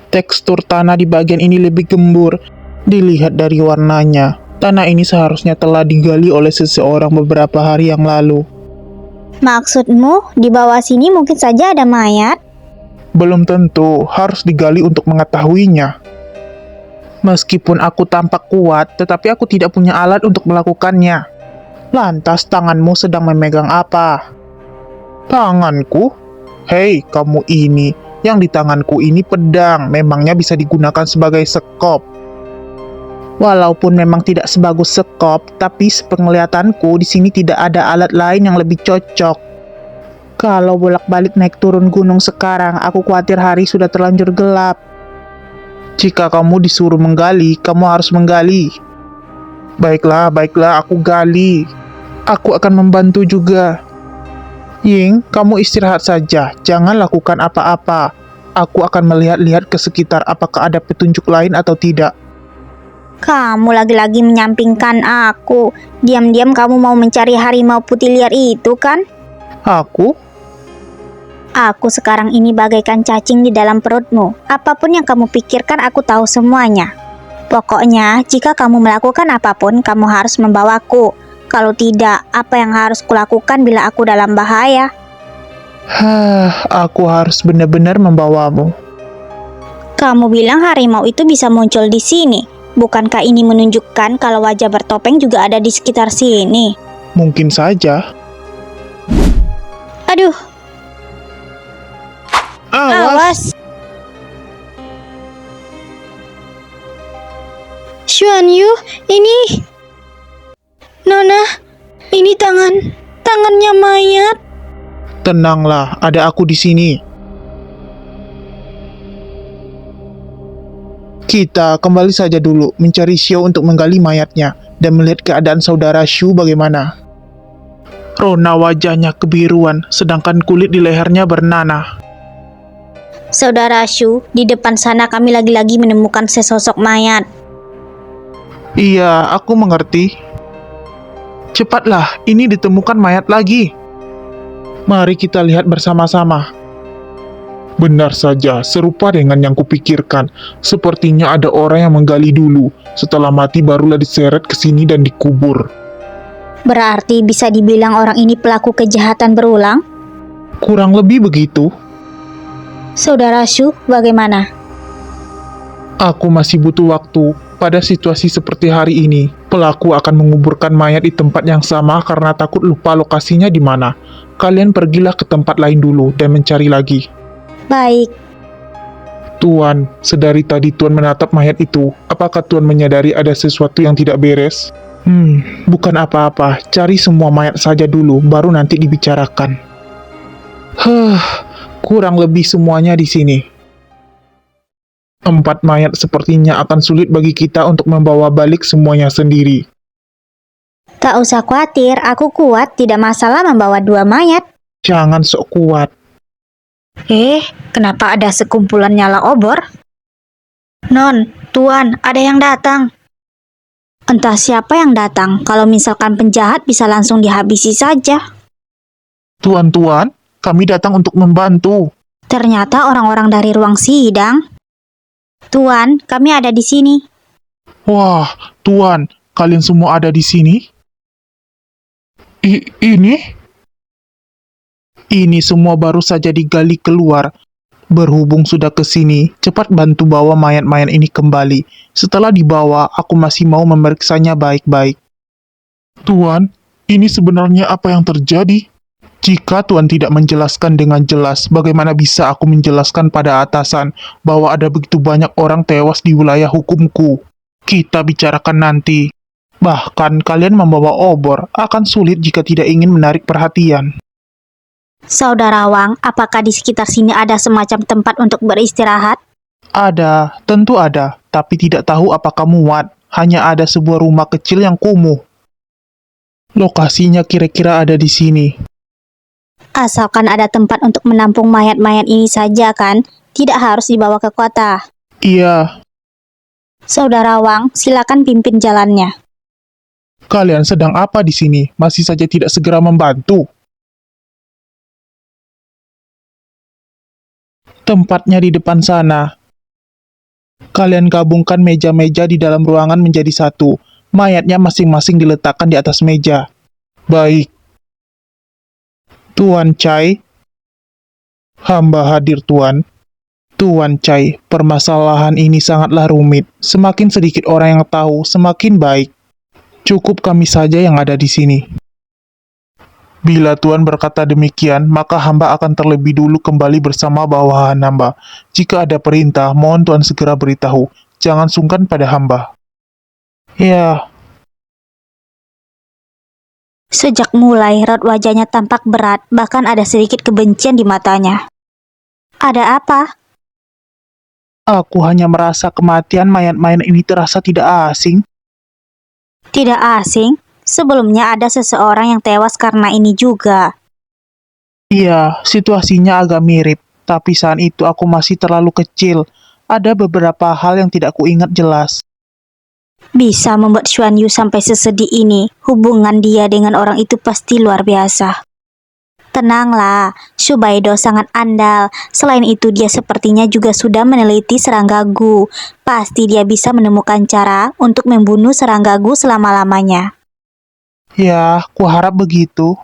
Tekstur tanah di bagian ini lebih gembur. Dilihat dari warnanya, tanah ini seharusnya telah digali oleh seseorang beberapa hari yang lalu. Maksudmu, di bawah sini mungkin saja ada mayat? Belum tentu, harus digali untuk mengetahuinya. Meskipun aku tampak kuat, tetapi aku tidak punya alat untuk melakukannya. Lantas tanganmu sedang memegang apa? Tanganku? Hei, kamu ini. Yang di tanganku ini pedang, memangnya bisa digunakan sebagai sekop. Walaupun memang tidak sebagus sekop, tapi sepenglihatanku di sini tidak ada alat lain yang lebih cocok. Kalau bolak-balik naik turun gunung sekarang, aku khawatir hari sudah terlanjur gelap. Jika kamu disuruh menggali, kamu harus menggali. Baiklah, baiklah, aku gali. Aku akan membantu juga. Ying, kamu istirahat saja, jangan lakukan apa-apa. Aku akan melihat-lihat ke sekitar apakah ada petunjuk lain atau tidak. Kamu lagi-lagi menyampingkan aku. Diam-diam kamu mau mencari harimau putih liar itu kan? Aku? Aku sekarang ini bagaikan cacing di dalam perutmu. Apapun yang kamu pikirkan aku tahu semuanya. Pokoknya, jika kamu melakukan apapun, kamu harus membawaku. Kalau tidak, apa yang harus kulakukan bila aku dalam bahaya? Aku harus benar-benar membawamu. Kamu bilang harimau itu bisa muncul di sini. Bukankah ini menunjukkan kalau wajah bertopeng juga ada di sekitar sini? Mungkin saja. Aduh, awas! Xuan Yu, ini... Nona, ini tangannya mayat. Tenanglah, ada aku di sini. Kita kembali saja dulu mencari Xiao untuk menggali mayatnya dan melihat keadaan saudara Shu bagaimana. Rona wajahnya kebiruan, sedangkan kulit di lehernya bernanah. Saudara Shu, di depan sana kami lagi-lagi menemukan sesosok mayat. Iya, aku mengerti. Cepatlah, ini ditemukan mayat lagi. Mari kita lihat bersama-sama. Benar saja, serupa dengan yang kupikirkan. Sepertinya ada orang yang menggali dulu. Setelah mati barulah diseret ke sini dan dikubur. Berarti bisa dibilang orang ini pelaku kejahatan berulang? Kurang lebih begitu. Saudara Shu, bagaimana? Aku masih butuh waktu. Pada situasi seperti hari ini, pelaku akan menguburkan mayat di tempat yang sama karena takut lupa lokasinya di mana. Kalian pergilah ke tempat lain dulu dan mencari lagi. Baik. Tuan, sedari tadi Tuan menatap mayat itu, apakah Tuan menyadari ada sesuatu yang tidak beres? Bukan apa-apa. Cari semua mayat saja dulu, baru nanti dibicarakan. Kurang lebih semuanya di sini. 4 mayat sepertinya akan sulit bagi kita untuk membawa balik semuanya sendiri. Tak usah khawatir, aku kuat, tidak masalah membawa 2 mayat. Jangan sok kuat. Kenapa ada sekumpulan nyala obor? Non, Tuan, ada yang datang. Entah siapa yang datang, kalau misalkan penjahat bisa langsung dihabisi saja. Tuan-tuan, kami datang untuk membantu. Ternyata orang-orang dari ruang sidang. Tuan, kami ada di sini. Wah, Tuan, kalian semua ada di sini? Ini? Ini semua baru saja digali keluar. Berhubung sudah ke sini, cepat bantu bawa mayat-mayat ini kembali. Setelah dibawa, aku masih mau memeriksanya baik-baik. Tuan, ini sebenarnya apa yang terjadi? Jika Tuan tidak menjelaskan dengan jelas, bagaimana bisa aku menjelaskan pada atasan bahwa ada begitu banyak orang tewas di wilayah hukumku? Kita bicarakan nanti. Bahkan kalian membawa obor akan sulit jika tidak ingin menarik perhatian. Saudara Wang, apakah di sekitar sini ada semacam tempat untuk beristirahat? Ada, tentu ada, tapi tidak tahu apakah muat. Hanya ada sebuah rumah kecil yang kumuh. Lokasinya kira-kira ada di sini. Asalkan ada tempat untuk menampung mayat-mayat ini saja kan? Tidak harus dibawa ke kota. Iya, Saudara Wang, silakan pimpin jalannya. kalian sedang apa di sini? Masih saja tidak segera membantu. Tempatnya di depan sana. Kalian gabungkan meja-meja di dalam ruangan menjadi satu. Mayatnya masing-masing diletakkan di atas meja. Baik. Tuan Chai. Hamba hadir, Tuan. Tuan Chai, permasalahan ini sangatlah rumit. Semakin sedikit orang yang tahu, semakin baik. Cukup kami saja yang ada di sini. Bila Tuan berkata demikian, maka hamba akan terlebih dulu kembali bersama bawahan hamba. Jika ada perintah, mohon Tuan segera beritahu. Jangan sungkan pada hamba. Ya, Sejak mulai, raut wajahnya tampak berat, bahkan ada sedikit kebencian di matanya. Ada apa? aku hanya merasa kematian mayat-mayat ini terasa tidak asing. Tidak asing? Sebelumnya ada seseorang yang tewas karena ini juga. Iya, situasinya agak mirip. Tapi saat itu aku masih terlalu kecil. Ada beberapa hal yang tidak kuingat jelas. Bisa membuat Xuan Yu sampai sesedih ini. Hubungan dia dengan orang itu pasti luar biasa. Tenanglah, Shubaido sangat andal. Selain itu dia sepertinya juga sudah meneliti serangga Gu. Pasti dia bisa menemukan cara untuk membunuh serangga Gu selama-lamanya. Ya, kuharap begitu.